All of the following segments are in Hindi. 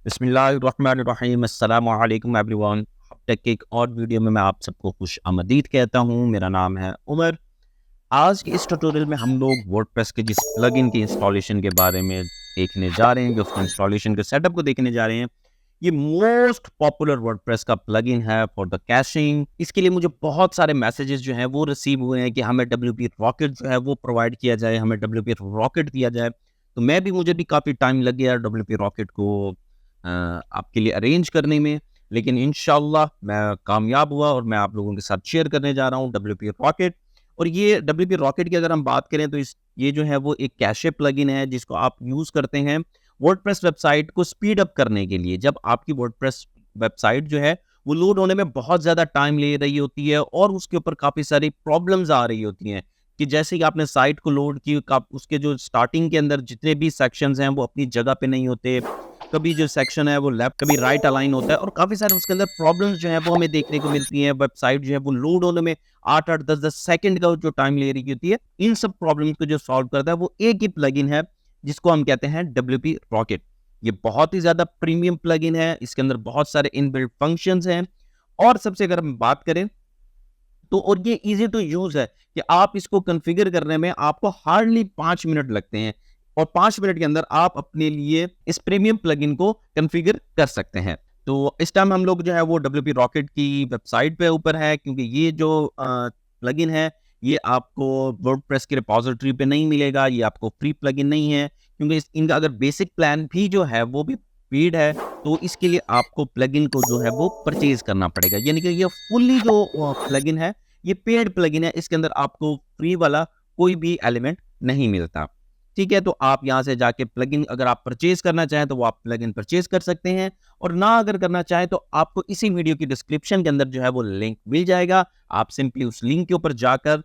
बिस्मिल्लाहिर्रहमानिर्रहीम अस्सलामु अलैकुम एवरीवन। अब तक के एक और वीडियो में मैं आप सबको खुश आमदीद कहता हूँ। मेरा नाम है उमर। आज के इस ट्यूटोरियल में हम लोग वर्डप्रेस के जिस प्लगइन की इंस्टॉलेशन के बारे में देखने जा रहे हैं, जो उसको इंस्टॉलेशन के सेटअप को देखने जा रहे हैं। ये मोस्ट पॉपुलर वर्डप्रेस का प्लगइन है फॉर द कैशिंग। इसके लिए मुझे बहुत सारे मैसेजेस जो हैं वो रिसीव हुए हैं कि हमें WP रॉकेट जो है वो प्रोवाइड किया जाए, हमें WP रॉकेट दिया जाए। तो मुझे भी काफ़ी टाइम लग गया WP रॉकेट को आपके लिए अरेंज करने में, लेकिन इंशाल्लाह मैं कामयाब हुआ और मैं आप लोगों के साथ शेयर करने जा रहा हूँ WP रॉकेट। और ये WP रॉकेट की अगर हम बात करें तो ये जो है वो एक कैशे प्लगइन है जिसको आप यूज़ करते हैं वर्डप्रेस वेबसाइट को स्पीड अप करने के लिए। जब आपकी वर्डप्रेस वेबसाइट जो है वो लोड होने में बहुत ज़्यादा टाइम ले रही होती है और उसके ऊपर काफ़ी सारी प्रॉब्लम्स आ रही होती हैं कि जैसे कि आपने साइट को लोड की, उसके जो स्टार्टिंग के अंदर जितने भी सेक्शंस हैं वो अपनी जगह पे नहीं होते। कभी जो सेक्शन है वो लेफ्ट, कभी राइट अलाइन होता है और काफ़ी सारे उसके अंदर प्रॉब्लम्स जो हैं वो हमें देखने को मिलती हैं। वेबसाइट जो है वो लोड होने में 8-8, 10-10 सेकंड का जो टाइम ले रही होती है। इन सब प्रॉब्लम्स को जो सॉल्व करता है वो एक ही प्लगइन है जिसको हम कहते हैं WP रॉकेट। ये बहुत ही ज़्यादा प्रीमियम प्लगइन है, इसके अंदर बहुत सारे इनबिल्ट फंक्शंस हैं और सबसे अगर हम बात करें तो और ये ईज़ी टू यूज़ है कि आप इसको कॉन्फ़िगर करने में आपको हार्डली 5 मिनट लगते हैं और 5 मिनट के अंदर आप अपने लिए इस प्रीमियम प्लगइन को कॉन्फ़िगर कर सकते हैं। तो इस टाइम हम लोग जो है वो WP रॉकेट की वेबसाइट पे ऊपर है, क्योंकि ये जो प्लगइन है ये आपको वर्डप्रेस की रिपॉजिटरी पे नहीं मिलेगा, ये आपको फ्री प्लगइन नहीं है, क्योंकि इनका अगर बेसिक प्लान भी जो है वो भी पेड है, तो इसके लिए आपको प्लगइन को जो है वो परचेज करना पड़ेगा। यानी कि ये फुल्ली जो प्लगइन है ये पेड प्लगइन है, इसके अंदर आपको फ्री वाला कोई भी एलिमेंट नहीं मिलता। ठीक है, तो आप यहाँ से जाके प्लगइन अगर आप परचेज करना चाहें तो वो आप प्लगइन परचेज कर सकते हैं, और ना अगर करना चाहें तो आपको इसी वीडियो की डिस्क्रिप्शन के अंदर जो है वो लिंक मिल जाएगा। आप सिंपली उस लिंक के ऊपर जाकर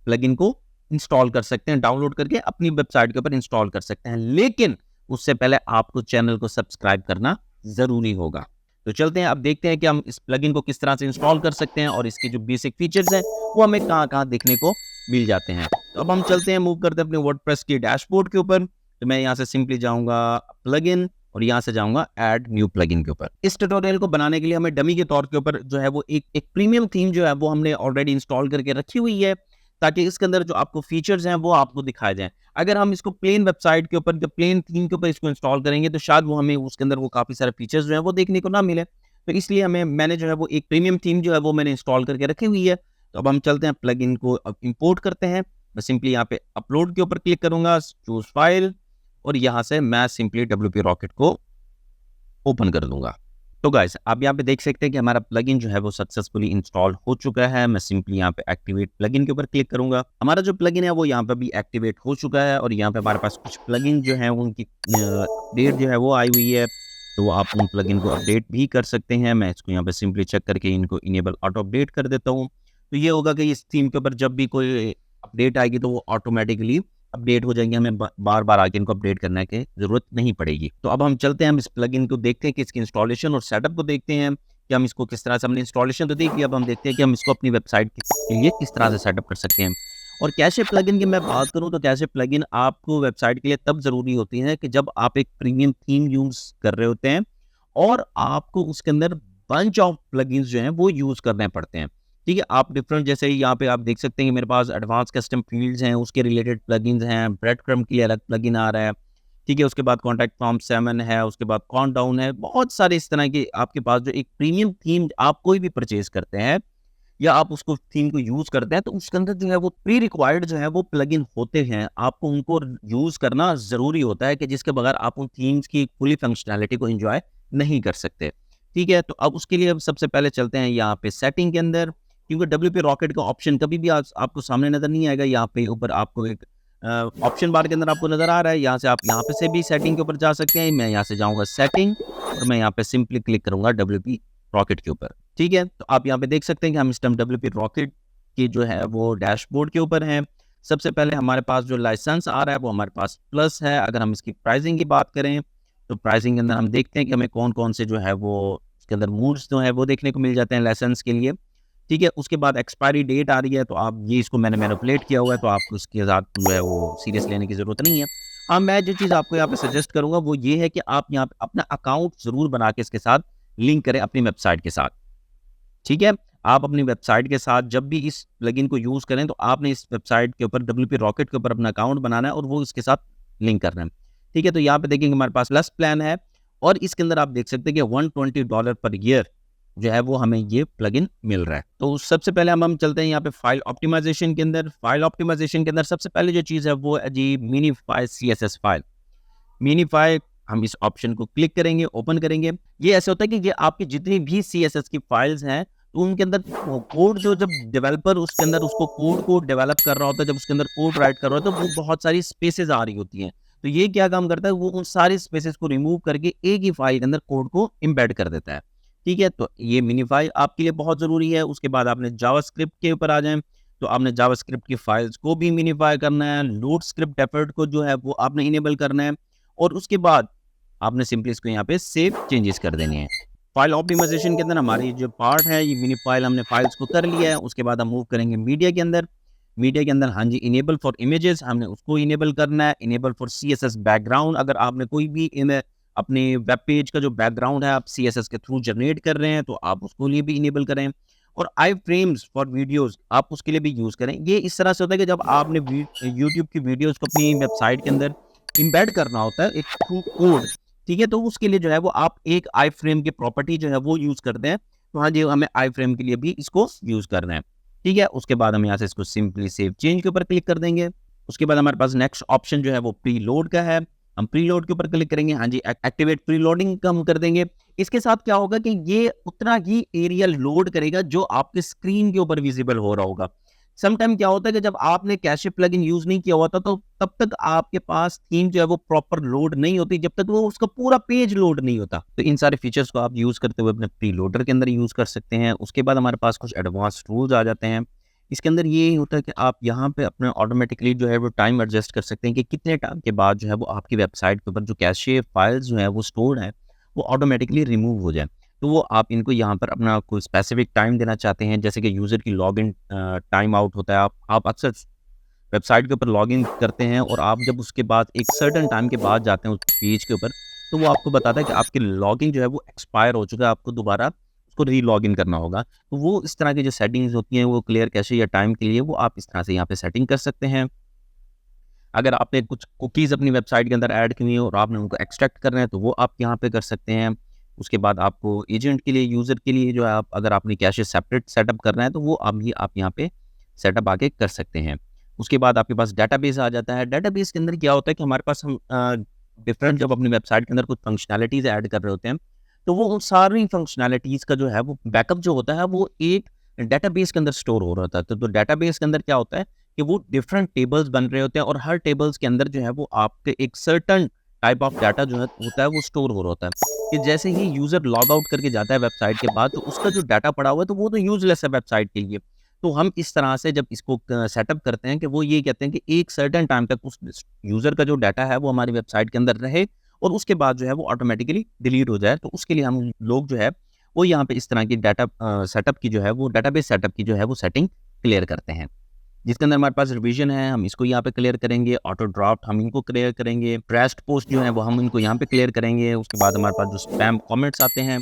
प्लगइन को इंस्टॉल कर सकते हैं, डाउनलोड करके अपनी वेबसाइट के ऊपर इंस्टॉल कर सकते हैं। लेकिन उससे पहले आपको चैनल को सब्सक्राइब करना ज़रूरी होगा। तो चलते हैं, अब देखते हैं कि हम इस प्लगइन को किस तरह से इंस्टॉल कर सकते हैं और इसके जो बेसिक फीचर्स हैं वो हमें कहाँ-कहाँ देखने को मिल जाते हैं। तो अब हम चलते हैं, मूव करते हैं अपने वर्डप्रेस के डैशबोर्ड के ऊपर। तो मैं यहाँ से सिंपली जाऊँगा प्लगइन और यहाँ से जाऊँगा ऐड न्यू प्लगइन के ऊपर। इस ट्यूटोरियल को बनाने के लिए हमें डमी के तौर के ऊपर जो है वो एक प्रीमियम थीम जो है वो हमने ऑलरेडी इंस्टॉल करके रखी हुई है, ताकि इसके अंदर जो आपको फीचर्स हैं वो आपको दिखाए जाएँ। अगर हम इसको प्लेन वेबसाइट के ऊपर, जो प्लेन थीम के ऊपर इसको इंस्टॉल करेंगे तो शायद वो हमें उसके अंदर वो काफ़ी सारे फीचर्स जो हैं वो देखने को ना मिले। तो इसलिए मैंने जो है वो एक प्रीमियम थीम जो है वो मैंने इंस्टॉल करके रखी हुई है। तो अब हम चलते हैं प्लगइन को अब इंपोर्ट करते हैं। मैं सिंपली यहाँ पे अपलोड के ऊपर क्लिक करूँगा, चूज़ फाइल, और यहाँ से मैं सिंपली WP रॉकेट को ओपन कर दूँगा। तो गाइस आप यहाँ पे देख सकते हैं कि हमारा प्लगइन जो है वो सक्सेसफुली इंस्टॉल हो चुका है। मैं सिंपली यहाँ पे एक्टिवेट प्लगइन के ऊपर क्लिक करूँगा। हमारा जो प्लगइन है वो यहाँ पे भी एक्टिवेट हो चुका है और यहाँ पे हमारे पास कुछ प्लगइन जो है उनकी अपडेट जो है वो आई हुई है। तो आप उन प्लगइन को अपडेट भी कर सकते हैं। मैं इसको यहाँ पे सिंपली चेक करके इनको इनेबल ऑटो अपडेट कर देता हूँ। तो ये होगा कि इस थीम के ऊपर जब भी कोई अपडेट आएगी तो वो ऑटोमेटिकली अपडेट हो जाएंगे, हमें बार-बार आके इनको अपडेट करने की ज़रूरत नहीं पड़ेगी। तो अब हम चलते हैं, हम इस प्लगइन को देखते हैं कि इसकी इंस्टॉलेशन और सेटअप को देखते हैं कि हम इसको किस तरह से, हमने इंस्टॉलेशन तो देख लिया, अब हम देखते हैं कि हम इसको अपनी वेबसाइट के लिए किस तरह से सेटअप कर सकते हैं। और कैशे प्लगइन की मैं बात करूँ तो कैशे प्लगइन आपको वेबसाइट के लिए तब ज़रूरी होती है कि जब आप एक प्रीमियम थीम यूज़ कर रहे होते हैं और आपको उसके अंदर बंच ऑफ प्लगइन्स जो हैं वो यूज़ करने पड़ते हैं। ठीक है, आप डिफरेंट, जैसे यहाँ पे आप देख सकते हैं कि मेरे पास एडवांस कस्टम फील्ड्स हैं, उसके रिलेटेड प्लगइन्स हैं, ब्रेड क्रम्ब के लिए अलग प्लगइन आ रहा है। ठीक है, उसके बाद कॉन्टैक्ट फॉर्म 7 है, उसके बाद काउंटडाउन है, बहुत सारे इस तरह के आपके पास जो एक प्रीमियम थीम आप कोई भी परचेज करते हैं या आप उसको थीम को यूज़ करते हैं तो उसके अंदर जो है वो प्री रिक्वायर्ड जो है वो प्लगइन होते हैं। आपको उनको यूज़ करना ज़रूरी होता है कि जिसके बगैर आप उन थीम्स की पूरी फंक्शनैलिटी को एन्जॉय नहीं कर सकते। ठीक है, तो अब उसके लिए अब सबसे पहले चलते हैं यहाँ पे सेटिंग के अंदर, क्योंकि WP रॉकेट का ऑप्शन कभी भी आपको सामने नज़र नहीं आएगा। यहाँ पे ऊपर आपको एक ऑप्शन बार के अंदर आपको नज़र आ रहा है, यहाँ से आप यहाँ पे से भी सेटिंग के ऊपर जा सकते हैं। मैं यहाँ से जाऊँगा सेटिंग और मैं यहाँ पे सिंपली क्लिक करूँगा WP रॉकेट के ऊपर। ठीक है, तो आप यहाँ पे देख सकते हैं कि हम इस टाइम WP रॉकेट की जो है वो डैशबोर्ड के ऊपर हैं। सबसे पहले हमारे पास जो लाइसेंस आ रहा है वो हमारे पास प्लस है। अगर हम इसकी प्राइसिंग की बात करें तो प्राइसिंग के अंदर हम देखते हैं कि हमें कौन-कौन से जो है वो उसके अंदर मूड्स जो है वो देखने को मिल जाते हैं लाइसेंस के लिए। ठीक है, उसके बाद एक्सपायरी डेट आ रही है, तो आप ये, इसको मैंने मैनिपुलेट किया हुआ है तो आपको इसके साथ जो है वो सीरियस लेने की ज़रूरत नहीं है। हाँ, मैं जो चीज़ आपको यहाँ पे सजेस्ट करूँगा वो ये है कि आप यहाँ पे अपना अकाउंट ज़रूर बना के इसके साथ लिंक करें अपनी वेबसाइट के साथ, ठीक है? आप अपनी वेबसाइट के साथ जब भी इस प्लगइन को यूज़ करें तो आपने इस वेबसाइट के ऊपर डब्ल्यूपी रॉकेट के ऊपर अपना अकाउंट बनाना है और वो इसके साथ लिंक करना है, ठीक है? तो यहाँ पे देखिए हमारे पास प्लस प्लान है और इसके अंदर आप देख सकते हैं कि $120 पर ईयर जो है वो हमें ये प्लगइन मिल रहा है। तो सबसे पहले हम चलते हैं यहाँ पे फाइल ऑप्टिमाइज़ेशन के अंदर। फाइल ऑप्टिमाइज़ेशन के अंदर सबसे पहले जो चीज़ है वो है जी मिनीफाई सीएसएस फाइल। मिनीफाई हम इस ऑप्शन को क्लिक करेंगे, ओपन करेंगे। ये ऐसा होता है कि ये आपकी जितनी भी सीएसएस की फाइल्स हैं, तो उनके अंदर कोड जो जब डेवलपर उसके अंदर उसको कोड को डेवलप कर रहा होता है, जब उसके अंदर कोड राइट कर रहा होता है, तो वो बहुत सारी स्पेसेस आ रही होती हैं। तो ये क्या काम करता है, वो उन सारी स्पेसेस को रिमूव करके एक ही फाइल के अंदर कोड को एम्बेड कर देता है। ठीक है? तो ये मिनीफाई आपके लिए बहुत ज़रूरी है। उसके बाद आपने जावास्क्रिप्ट के ऊपर आ जाएँ, तो आपने जावास्क्रिप्ट की फाइल्स को भी मिनीफाई करना है। लोड स्क्रिप्ट एफर्ट को जो है वो आपने इनेबल करना है और उसके बाद आपने सिंपली इसको यहाँ पे सेव चेंजेस कर देने हैं। फाइल ऑप्टिमाइजेशन के अंदर हमारी जो पार्ट है ये मिनी फाइल हमने फाइल्स को कर लिया है। उसके बाद हम मूव करेंगे मीडिया के अंदर। मीडिया के अंदर हाँ जी, इनेबल फॉर इमेजेस हमने उसको इनेबल करना है। इनेबल फॉर सीएसएस बैकग्राउंड, अगर आपने कोई भी अपने वेब पेज का जो बैकग्राउंड है आप सीएसएस के थ्रू जनरेट कर रहे हैं तो आप उसको लिए भी इनेबल करें। और आई फ्रेम्स फॉर वीडियोस आप उसके लिए भी यूज़ करें। ये इस तरह से होता है कि जब आपने यूट्यूब की वीडियोस को अपनी वेबसाइट के अंदर इम्बेड करना होता है एक थ्रू कोड, ठीक है? तो उसके लिए जो है वो आप एक आई फ्रेम की प्रॉपर्टी जो है वो यूज़ करते हैं। तो हाँ जी, हमें आई फ्रेम के लिए भी इसको यूज़ करना है, ठीक है? उसके बाद हम यहाँ से इसको सिंपली सेव चेंज के ऊपर क्लिक कर देंगे। उसके बाद हमारे पास नेक्स्ट ऑप्शन जो है वो प्रीलोड का है। हम प्रीलोड के ऊपर क्लिक करेंगे। हाँ जी, एक्टिवेट प्रीलोडिंग का हम कर देंगे। इसके साथ क्या होगा कि ये उतना ही एरिया लोड करेगा जो आपके स्क्रीन के ऊपर विजिबल हो रहा होगा। सम टाइम क्या होता है कि जब आपने कैशे प्लगइन यूज़ नहीं किया होता तो तब तक आपके पास थीम जो है वो प्रॉपर लोड नहीं होती जब तक वो उसका पूरा पेज लोड नहीं होता। तो इन सारे फीचर्स को आप यूज़ करते हुए अपने प्रीलोडर के अंदर यूज़ कर सकते हैं। उसके बाद हमारे पास कुछ एडवांस टूल्स आ जाते हैं। इसके अंदर ये होता है कि आप यहाँ पे अपने ऑटोमेटिकली जो है वो टाइम एडजस्ट कर सकते हैं कि कितने टाइम के बाद जो है वो आपकी वेबसाइट के ऊपर जो कैशे फाइल्स जो है वो स्टोर्ड है वो ऑटोमेटिकली रिमूव हो जाए। तो वो आप इनको यहाँ पर अपना कोई स्पेसिफिक टाइम देना चाहते हैं, जैसे कि यूज़र की लॉगिन टाइम आउट होता है। आप अक्सर वेबसाइट के ऊपर लॉगिन करते हैं और आप जब उसके बाद एक सर्टेन टाइम के बाद जाते हैं उस पेज के ऊपर, तो वो आपको बताता है कि आपकी लॉगिन जो है वो एक्सपायर हो चुका है, आपको दोबारा उसको री-लॉगिन करना होगा। तो वो इस तरह की जो सेटिंग्स होती हैं वो क्लियर कैशे या टाइम के लिए वो आप इस तरह से यहाँ पे सेटिंग कर सकते हैं। अगर आपने कुछ कुकीज़ अपनी वेबसाइट के अंदर ऐड करनी है और आपने उनको एक्सट्रैक्ट करना है तो वो आप यहाँ पे कर सकते हैं। उसके बाद आपको एजेंट के लिए, यूज़र के लिए जो है आप अगर आपने कैशे सेपरेट सेटअप करना है तो वो अभी आप यहाँ पे सेटअप आके कर सकते हैं। उसके बाद आपके पास डेटाबेस आ जाता है। डेटाबेस के अंदर क्या होता है कि हमारे पास हम डिफरेंट जब अपनी वेबसाइट के अंदर कुछ फंक्शनैलिटीज़ ऐड कर रहे होते हैं, तो वो उन सारी फंक्शनैलिटीज़ का जो है वो बैकअप जो होता है वो एक डेटाबेस के अंदर स्टोर हो रहा होता है। तो डेटाबेस के अंदर क्या होता है कि वो डिफरेंट टेबल्स बन रहे होते हैं और हर टेबल्स के अंदर जो है वो आपके एक सर्टेन टाइप ऑफ डाटा जो है होता है वो स्टोर हो रहा होता है। कि जैसे ही यूज़र लॉग आउट करके जाता है वेबसाइट के बाद तो उसका जो डाटा पड़ा हुआ है तो वो तो यूज़लेस है वेबसाइट के लिए। तो हम इस तरह से जब इसको सेटअप करते हैं कि वो ये कहते हैं कि एक सर्टेन टाइम तक उस यूज़र का जो डाटा है वो हमारी वेबसाइट के अंदर रहे और उसके बाद जो है वो ऑटोमेटिकली डिलीट हो जाए। तो उसके लिए हम लोग जो है वो यहाँ पे इस तरह की डाटा सेटअप की जो है वो डेटाबेस सेटअप की जो है वो सेटिंग क्लियर करते हैं। जिसके अंदर हमारे पास रिवीजन है, हम इसको यहाँ पे क्लियर करेंगे। ऑटो ड्राफ्ट हम इनको क्लियर करेंगे। ट्रस्ट पोस्ट जो है वो हम इनको यहाँ पे क्लियर करेंगे। उसके बाद हमारे पास जो स्पैम कमेंट्स आते हैं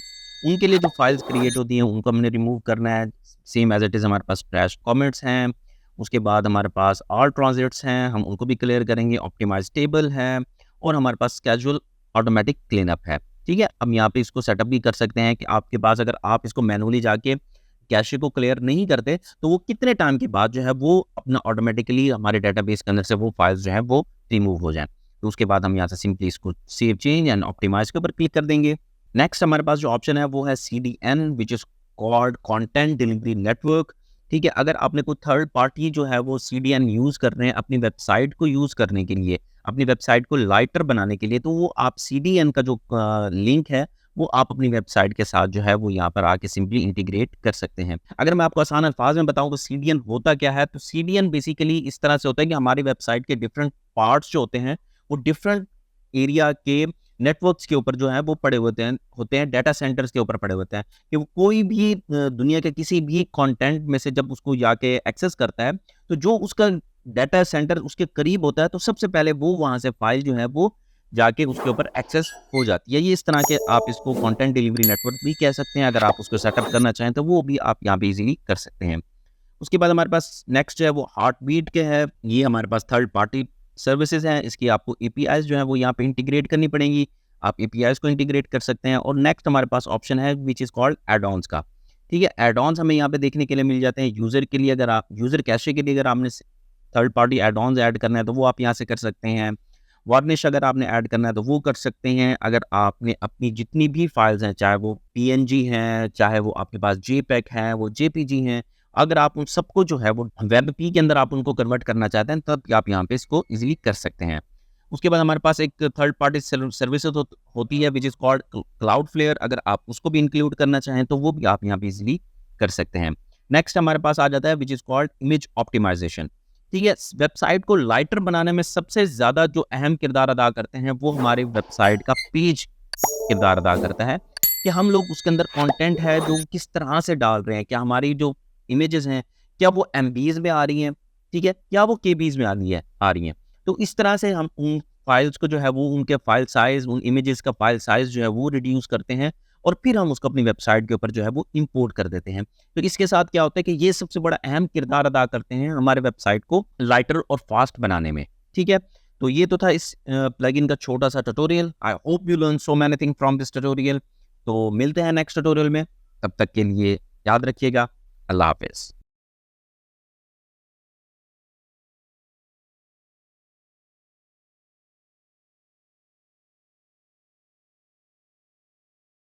उनके लिए जो फाइल्स क्रिएट होती हैं उनको हमने रिमूव करना है। सेम एज इट इज़ हमारे पास ट्रैश कमेंट्स हैं। उसके बाद हमारे पास ऑल ट्रांजिट्स हैं, हम उनको भी क्लियर करेंगे। ऑप्टिमाइज टेबल है और हमारे पास कैजुअल ऑटोमेटिक क्लीनअप है। ठीक है, अब यहाँ पे इसको सेटअप भी कर सकते हैं कि आपके पास अगर आप इसको मैनुअली जाके कैशे को क्लियर नहीं करते तो वो कितने टाइम के बाद जो है वो अपना ऑटोमेटिकली हमारे डेटाबेस के अंदर से वो फाइल्स जो है वो रिमूव हो जाएं। तो उसके बाद हम यहाँ से सिंपली इसको सेव चेंज एंड ऑप्टिमाइज के ऊपर क्लिक कर देंगे। नेक्स्ट हमारे पास जो ऑप्शन है वो है CDN which is called content delivery network. ठीक है, अगर आपने कोई थर्ड पार्टी जो है वो CDN यूज़ कर रहे हैं अपनी वेबसाइट को यूज़ करने के लिए, अपनी वेबसाइट को लाइटर बनाने के लिए, तो वो आप CDN का जो लिंक है वो आप अपनी वेबसाइट के साथ जो है वो यहाँ पर आके सिंपली इंटीग्रेट कर सकते हैं। अगर मैं आपको आसान अल्फाज में बताऊँ तो CDN होता क्या है, तो CDN बेसिकली इस तरह से होता है कि हमारी वेबसाइट के डिफरेंट पार्ट्स जो होते हैं वो डिफरेंट एरिया के नेटवर्क्स के ऊपर जो है वो पड़े होते हैं डाटा सेंटर्स के ऊपर पड़े होते हैं कि वो कोई भी दुनिया के किसी भी कंटेंट में से जब उसको जाके एक्सेस करता है तो जो उसका डाटा सेंटर उसके करीब होता है तो सबसे पहले वो वहाँ से फाइल जो है वो जाके उसके ऊपर एक्सेस हो जाती है। ये इस तरह के आप इसको कंटेंट डिलीवरी नेटवर्क भी कह सकते हैं। अगर आप उसको सेटअप करना चाहें तो वो भी आप यहाँ पे इजीली कर सकते हैं। उसके बाद हमारे पास नेक्स्ट जो है वो हार्ट बीट के है। ये हमारे पास थर्ड पार्टी सर्विसेज हैं। इसकी आपको एपीआईज जो है वो यहाँ पे इंटीग्रेट करनी पड़ेंगी। आप एपीआईज को इंटीग्रेट कर सकते हैं। और नेक्स्ट हमारे पास ऑप्शन है which is called add ons का। ठीक है, एड ऑन्स हमें यहाँ पे देखने के लिए मिल जाते हैं यूज़र के लिए। अगर आप यूज़र कैशे के लिए अगर आपने third party add ons add करना है तो वो आप यहाँ से कर सकते हैं। वार्निश अगर आपने ऐड करना है तो वो कर सकते हैं। अगर आपने अपनी जितनी भी फाइल्स हैं, चाहे वो पीएनजी हैं, चाहे वो आपके पास जेपेग है, वो जेपीजी हैं, अगर आप उन सबको जो है वो वेब पी के अंदर आप उनको कन्वर्ट करना चाहते हैं तब आप यहाँ पे इसको इजीली कर सकते हैं। उसके बाद हमारे पास एक थर्ड पार्टी सर्विसेज होती है which is called Cloudflare. अगर आप उसको भी इंक्लूड करना चाहें तो वो भी आप यहाँ पे इजीली कर सकते हैं। नेक्स्ट हमारे पास आ जाता है which is called image optimisation. ठीक है, वेबसाइट को लाइटर बनाने में सबसे ज़्यादा जो अहम किरदार अदा करते हैं वो हमारे वेबसाइट का पेज किरदार अदा करता है कि हम लोग उसके अंदर कंटेंट है जो किस तरह से डाल रहे हैं। क्या हमारी जो इमेजेस हैं क्या वो एमबीज में आ रही हैं, ठीक है, या वो केबीज में आ रही हैं। तो इस तरह से हम उन फाइल्स को जो है वो उनके फाइल साइज, उन इमेजेस का फाइल साइज जो है वो रिड्यूस करते हैं और फिर हम उसको अपनी वेबसाइट के ऊपर जो है वो इंपोर्ट कर देते हैं। तो इसके साथ क्या होता है कि ये सबसे बड़ा अहम किरदार अदा करते हैं हमारे वेबसाइट को लाइटर और फास्ट बनाने में। ठीक है, तो ये तो था इस प्लगइन का छोटा सा tutorial. I hope you learn so many thing from this tutorial. तो मिलते हैं नेक्स्ट ट्यूटोरियल में, तब तक के लिए याद रखिएगा। अल्लाह हाफिज़।